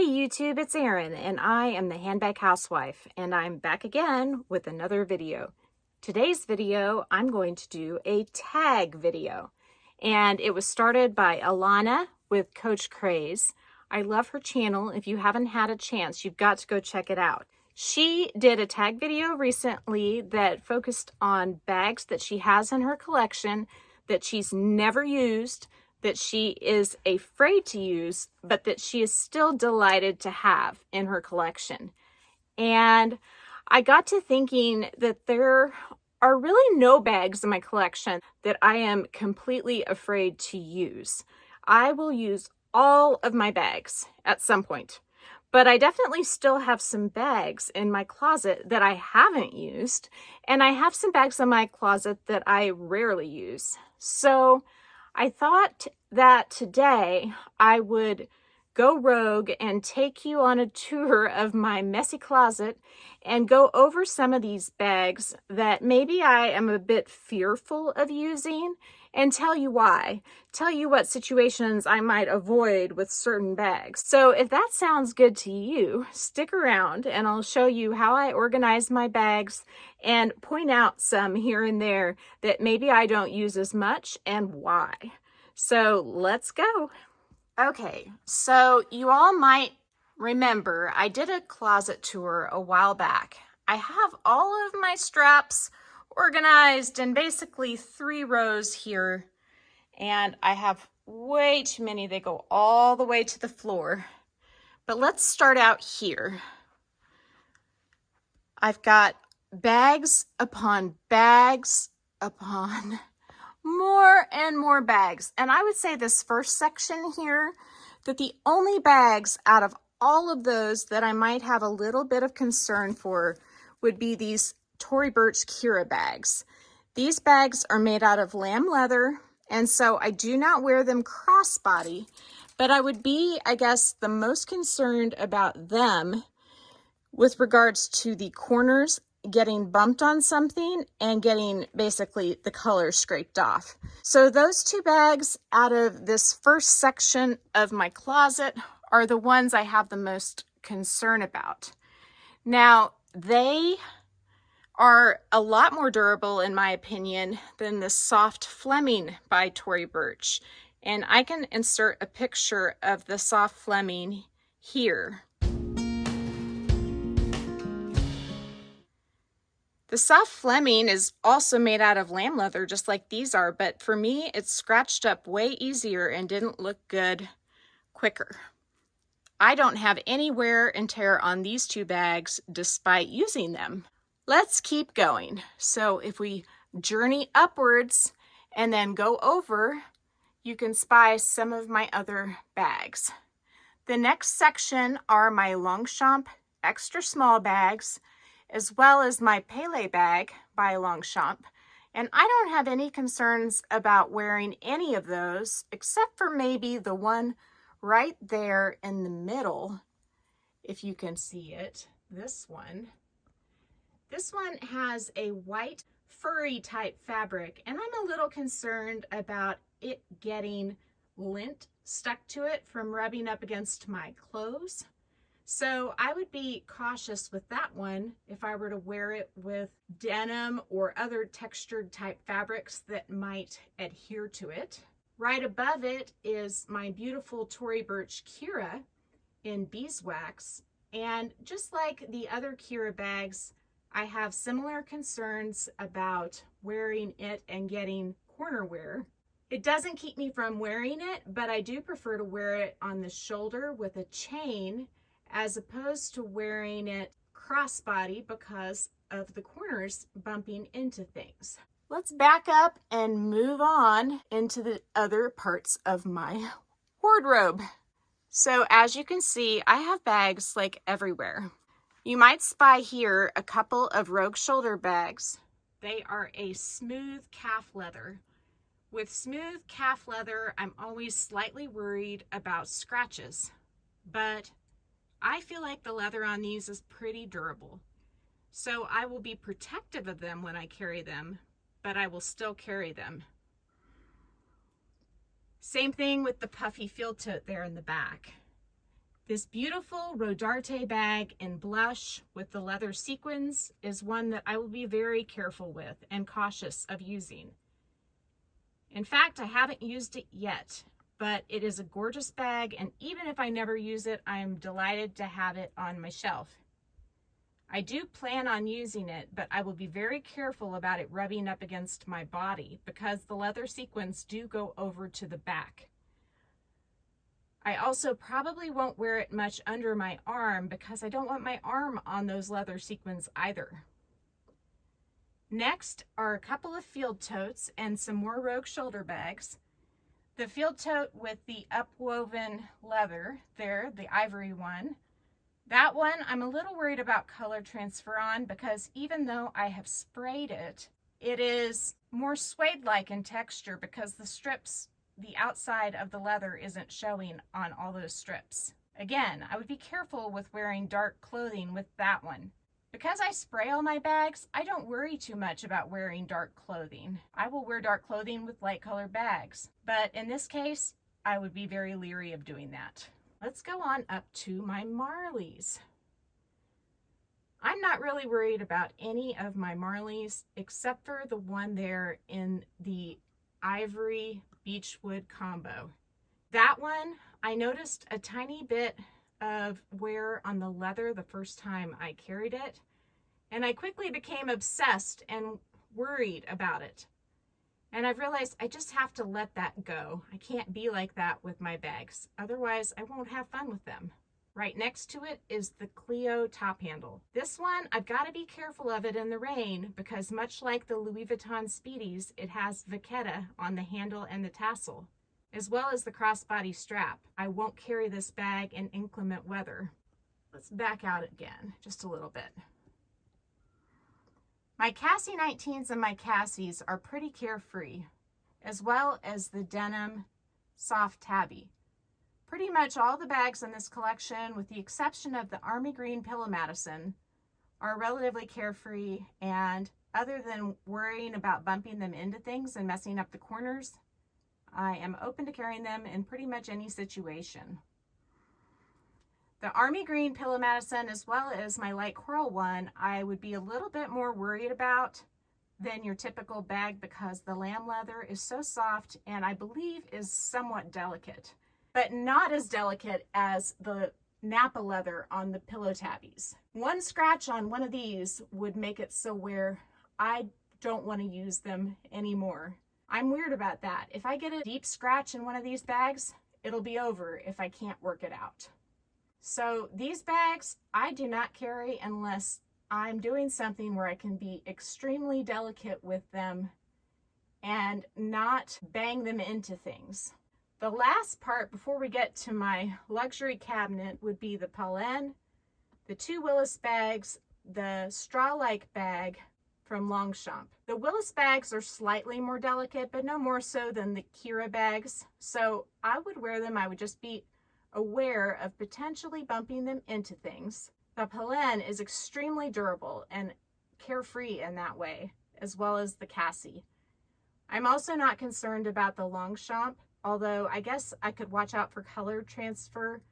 YouTube, it's Erin, and I am the Handbag Housewife, and I'm back again with another video. Today's video, I'm going to do a tag video, and it was started by Alana with Coach Craze. I love her channel. If you haven't had a chance, you've got to go check it out. She did a tag video recently that focused on bags that she has in her collection that she's never used, that she is afraid to use, but that she is still delighted to have in her collection. And I got to thinking that there are really no bags in my collection that I am completely afraid to use. I will use all of my bags at some point, but I definitely still have some bags in my closet that I haven't used, and I have some bags in my closet that I rarely use. So I thought that today I would go rogue and take you on a tour of my messy closet and go over some of these bags that maybe I am a bit fearful of using, and tell you why. Tell you what situations I might avoid with certain bags. So if that sounds good to you, stick around and I'll show you how I organize my bags and point out some here and there that maybe I don't use as much and why. So let's go. Okay, so you all might remember I did a closet tour a while back. I have all of my straps organized in basically 3 rows here, and I have way too many. They go all the way to the floor. But let's start out here. I've got bags upon bags upon more and more bags. And I would say this first section here, that the only bags out of all of those that I might have a little bit of concern for would be these Tory Burch Kira bags. These bags are made out of lamb leather, and so I do not wear them crossbody, but I would be, I guess, the most concerned about them with regards to the corners getting bumped on something and getting basically the color scraped off. So those 2 bags out of this first section of my closet are the ones I have the most concern about. Now, they are a lot more durable, in my opinion, than the Soft Fleming by Tory Burch. And I can insert a picture of the Soft Fleming here. The Soft Fleming is also made out of lamb leather, just like these are, but for me, it scratched up way easier and didn't look good quicker. I don't have any wear and tear on these 2 bags despite using them. Let's keep going. So if we journey upwards and then go over, you can spy some of my other bags. The next section are my Longchamp extra small bags, as well as my Pele bag by Longchamp. And I don't have any concerns about wearing any of those, except for maybe the one right there in the middle, if you can see it, this one. This one has a white furry type fabric, and I'm a little concerned about it getting lint stuck to it from rubbing up against my clothes. So I would be cautious with that one if I were to wear it with denim or other textured type fabrics that might adhere to it. Right above it is my beautiful Tory Burch Kira in beeswax. And just like the other Kira bags, I have similar concerns about wearing it and getting corner wear. It doesn't keep me from wearing it, but I do prefer to wear it on the shoulder with a chain as opposed to wearing it crossbody because of the corners bumping into things. Let's back up and move on into the other parts of my wardrobe. So as you can see, I have bags like everywhere. You might spy here a couple of Rogue shoulder bags. They are a smooth calf leather. With smooth calf leather, I'm always slightly worried about scratches, but I feel like the leather on these is pretty durable. So I will be protective of them when I carry them, but I will still carry them. Same thing with the puffy field tote there in the back. This beautiful Rodarte bag in blush with the leather sequins is one that I will be very careful with and cautious of using. In fact, I haven't used it yet, but it is a gorgeous bag, and even if I never use it, I am delighted to have it on my shelf. I do plan on using it, but I will be very careful about it rubbing up against my body because the leather sequins do go over to the back. I also probably won't wear it much under my arm because I don't want my arm on those leather sequins either. Next are a couple of field totes and some more Rogue shoulder bags. The field tote with the upwoven leather there, the ivory one. That one I'm a little worried about color transfer on because even though I have sprayed it, it is more suede-like in texture because the strips, the outside of the leather isn't showing on all those strips. Again, I would be careful with wearing dark clothing with that one. Because I spray all my bags, I don't worry too much about wearing dark clothing. I will wear dark clothing with light colored bags, but in this case, I would be very leery of doing that. Let's go on up to my Marleys. I'm not really worried about any of my Marleys except for the one there in the ivory beechwood combo. That one, I noticed a tiny bit of wear on the leather the first time I carried it, and I quickly became obsessed and worried about it. And I've realized I just have to let that go. I can't be like that with my bags, otherwise I won't have fun with them. Right next to it is the Clio top handle. This one, I've got to be careful of it in the rain because much like the Louis Vuitton Speedies, it has vachetta on the handle and the tassel, as well as the crossbody strap. I won't carry this bag in inclement weather. Let's back out again just a little bit. My Cassie 19s and my Cassies are pretty carefree, as well as the denim soft tabby. Pretty much all the bags in this collection, with the exception of the Army Green Pillow Madison, are relatively carefree, and other than worrying about bumping them into things and messing up the corners, I am open to carrying them in pretty much any situation. The Army Green Pillow Madison, as well as my light coral one, I would be a little bit more worried about than your typical bag because the lamb leather is so soft and I believe is somewhat delicate, but not as delicate as the Napa leather on the pillow tabbies. One scratch on one of these would make it so where I don't want to use them anymore. I'm weird about that. If I get a deep scratch in one of these bags, it'll be over if I can't work it out. So these bags I do not carry unless I'm doing something where I can be extremely delicate with them and not bang them into things. The last part before we get to my luxury cabinet would be the Pollen, the two Willis bags, the straw-like bag from Longchamp. The Willis bags are slightly more delicate, but no more so than the Kira bags. So I would wear them. I would just be aware of potentially bumping them into things. The Pollen is extremely durable and carefree in that way, as well as the Cassie. I'm also not concerned about the Longchamp, although I guess I could watch out for color transfer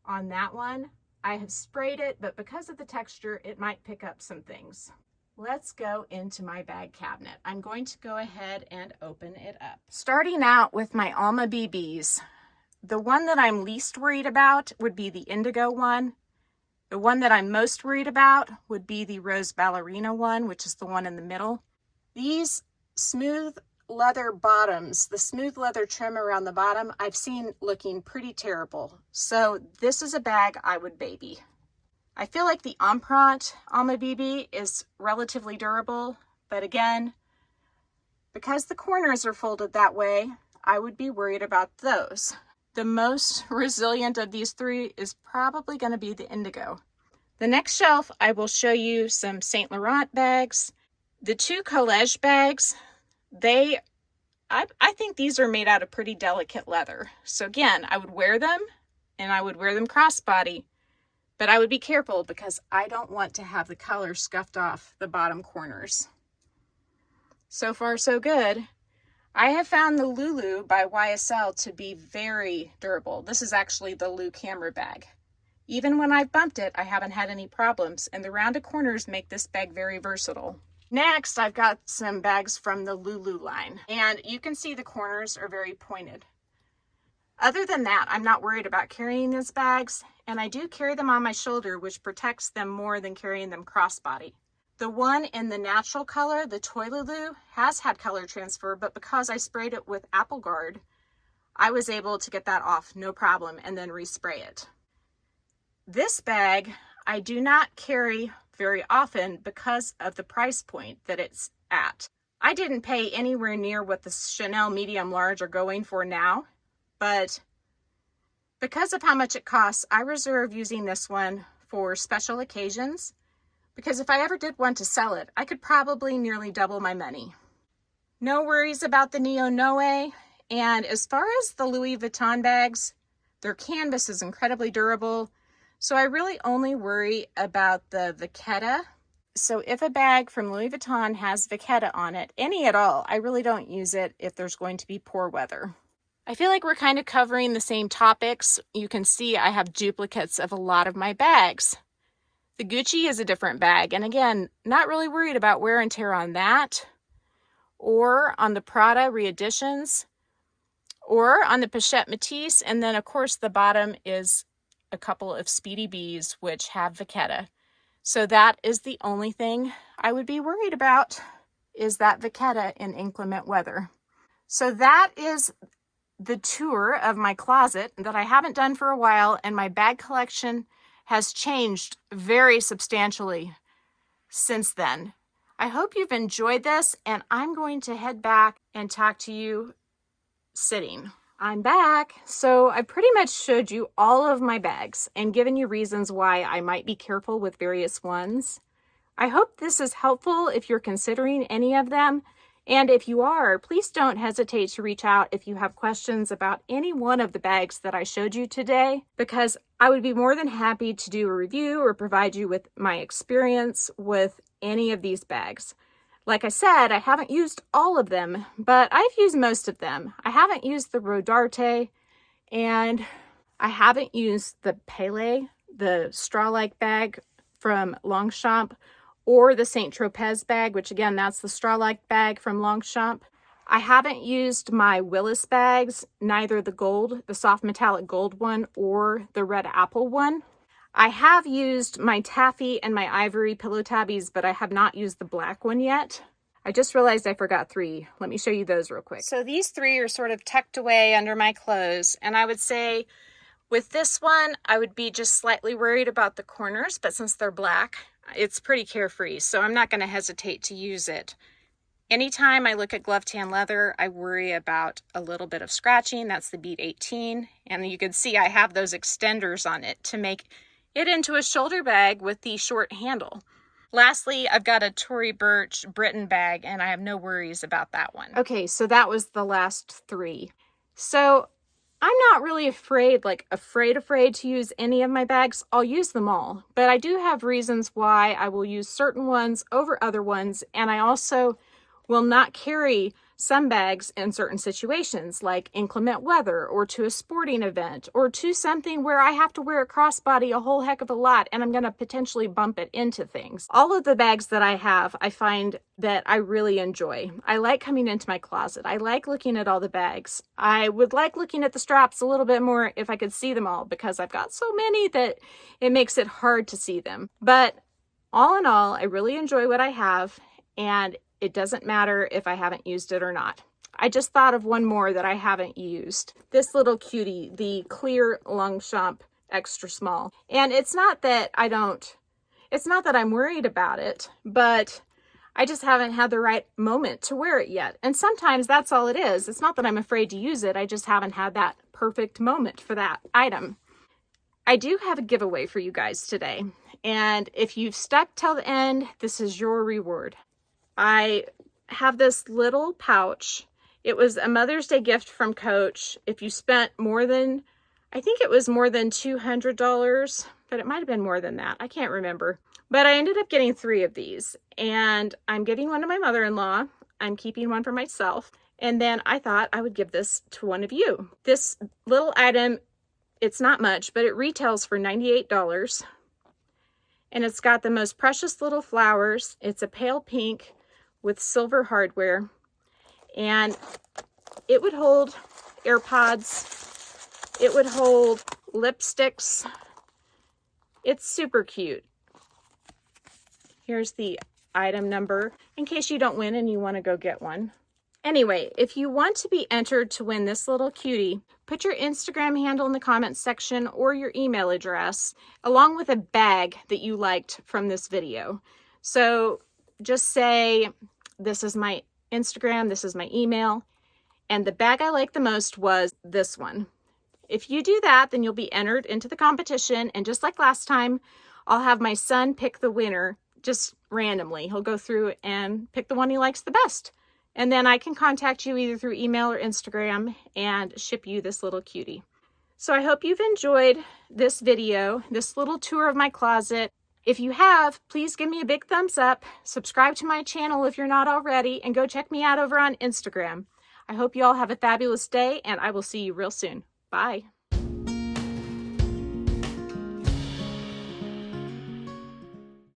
on that one. I have sprayed it, but because of the texture, it might pick up some things. Let's go into my bag cabinet. I'm going to go ahead and open it up. Starting out with my Alma BBs. The one that I'm least worried about would be the indigo one. The one that I'm most worried about would be the rose ballerina one, which is the one in the middle. These smooth leather bottoms, the smooth leather trim around the bottom, I've seen looking pretty terrible. So this is a bag I would baby. I feel like the Empreinte Alma BB is relatively durable, but again, because the corners are folded that way, I would be worried about those. The most resilient of these three is probably going to be the indigo. The next shelf, I will show you some Saint Laurent bags. The two Collège bags, I think these are made out of pretty delicate leather. So again, I would wear them, and I would wear them crossbody, but I would be careful because I don't want to have the color scuffed off the bottom corners. So far, so good. I have found the Lulu by YSL to be very durable. This is actually the Lou camera bag. Even when I've bumped it, I haven't had any problems, and the rounded corners make this bag very versatile. Next, I've got some bags from the Lulu line, and you can see the corners are very pointed. Other than that, I'm not worried about carrying these bags, and I do carry them on my shoulder, which protects them more than carrying them crossbody. The one in the natural color, the Toy Lulu, has had color transfer, but because I sprayed it with Apple Guard, I was able to get that off no problem and then respray it. This bag I do not carry very often because of the price point that it's at. I didn't pay anywhere near what the Chanel medium large are going for now, but because of how much it costs, I reserve using this one for special occasions, because if I ever did want to sell it, I could probably nearly double my money. No worries about the Neo Noe. And as far as the Louis Vuitton bags, their canvas is incredibly durable. So I really only worry about the Vachetta. So if a bag from Louis Vuitton has Vachetta on it, any at all, I really don't use it if there's going to be poor weather. I feel like we're kind of covering the same topics. You can see I have duplicates of a lot of my bags. The Gucci is a different bag, and again, not really worried about wear and tear on that, or on the Prada reeditions, or on the Pochette Métis, and then of course the bottom is a couple of Speedy B's which have Vachetta. So that is the only thing I would be worried about, is that Vachetta in inclement weather. So that is the tour of my closet that I haven't done for a while, and my bag collection has changed very substantially since then. I hope you've enjoyed this, and I'm going to head back and talk to you sitting. I'm back. So I pretty much showed you all of my bags and given you reasons why I might be careful with various ones. I hope this is helpful if you're considering any of them. And if you are, please don't hesitate to reach out if you have questions about any one of the bags that I showed you today, because I would be more than happy to do a review or provide you with my experience with any of these bags. Like I said, I haven't used all of them, but I've used most of them. I haven't used the Rodarte, and I haven't used the Pele, the straw-like bag from Longchamp, or the St. Tropez bag, which again, that's the straw-like bag from Longchamp. I haven't used my Willis bags, neither the soft metallic gold one, or the red apple one. I have used my taffy and my ivory pillow tabbies, but I have not used the black one yet. I just realized I forgot 3. Let me show you those real quick. So these 3 are sort of tucked away under my clothes, and I would say with this one, I would be just slightly worried about the corners, but since they're black, it's pretty carefree, so I'm not going to hesitate to use it. Anytime I look at glove tan leather, I worry about a little bit of scratching. That's the Beat 18, and you can see I have those extenders on it to make it into a shoulder bag with the short handle. Lastly, I've got a Tory Burch Britain bag, and I have no worries about that one. Okay, so that was the last 3. So I'm not really afraid to use any of my bags. I'll use them all, but I do have reasons why I will use certain ones over other ones, and I also will not carry some bags in certain situations, like inclement weather, or to a sporting event, or to something where I have to wear a crossbody a whole heck of a lot and I'm going to potentially bump it into things. All of the bags that I have, I find that I really enjoy. I like coming into my closet. I like looking at all the bags. I would like looking at the straps a little bit more if I could see them all, because I've got so many that it makes it hard to see them. But all in all, I really enjoy what I have, and it doesn't matter if I haven't used it or not. I just thought of one more that I haven't used. This little cutie, the clear Longchamp extra small. And it's not that I'm worried about it, but I just haven't had the right moment to wear it yet. And sometimes that's all it is. It's not that I'm afraid to use it. I just haven't had that perfect moment for that item. I do have a giveaway for you guys today. And if you've stuck till the end, this is your reward. I have this little pouch. It was a Mother's Day gift from Coach. If you spent I think it was more than $200, but it might have been more than that. I can't remember. But I ended up getting 3 of these, and I'm giving one to my mother-in-law. I'm keeping one for myself. And then I thought I would give this to one of you. This little item It's not much, but it retails for $98. And it's got the most precious little flowers. It's a pale pink with silver hardware. And it would hold AirPods. It would hold lipsticks. It's super cute. Here's the item number in case you don't win and you want to go get one. Anyway, if you want to be entered to win this little cutie, put your Instagram handle in the comments section or your email address, along with a bag that you liked from this video. So just say, this is my Instagram, this is my email, and the bag I liked the most was this one. If you do that, then you'll be entered into the competition, and just like last time, I'll have my son pick the winner just randomly. He'll go through and pick the one he likes the best. And then I can contact you either through email or Instagram and ship you this little cutie. So I hope you've enjoyed this video, this little tour of my closet. If you have, please give me a big thumbs up, subscribe to my channel if you're not already, and go check me out over on Instagram. I hope you all have a fabulous day, and I will see you real soon. Bye.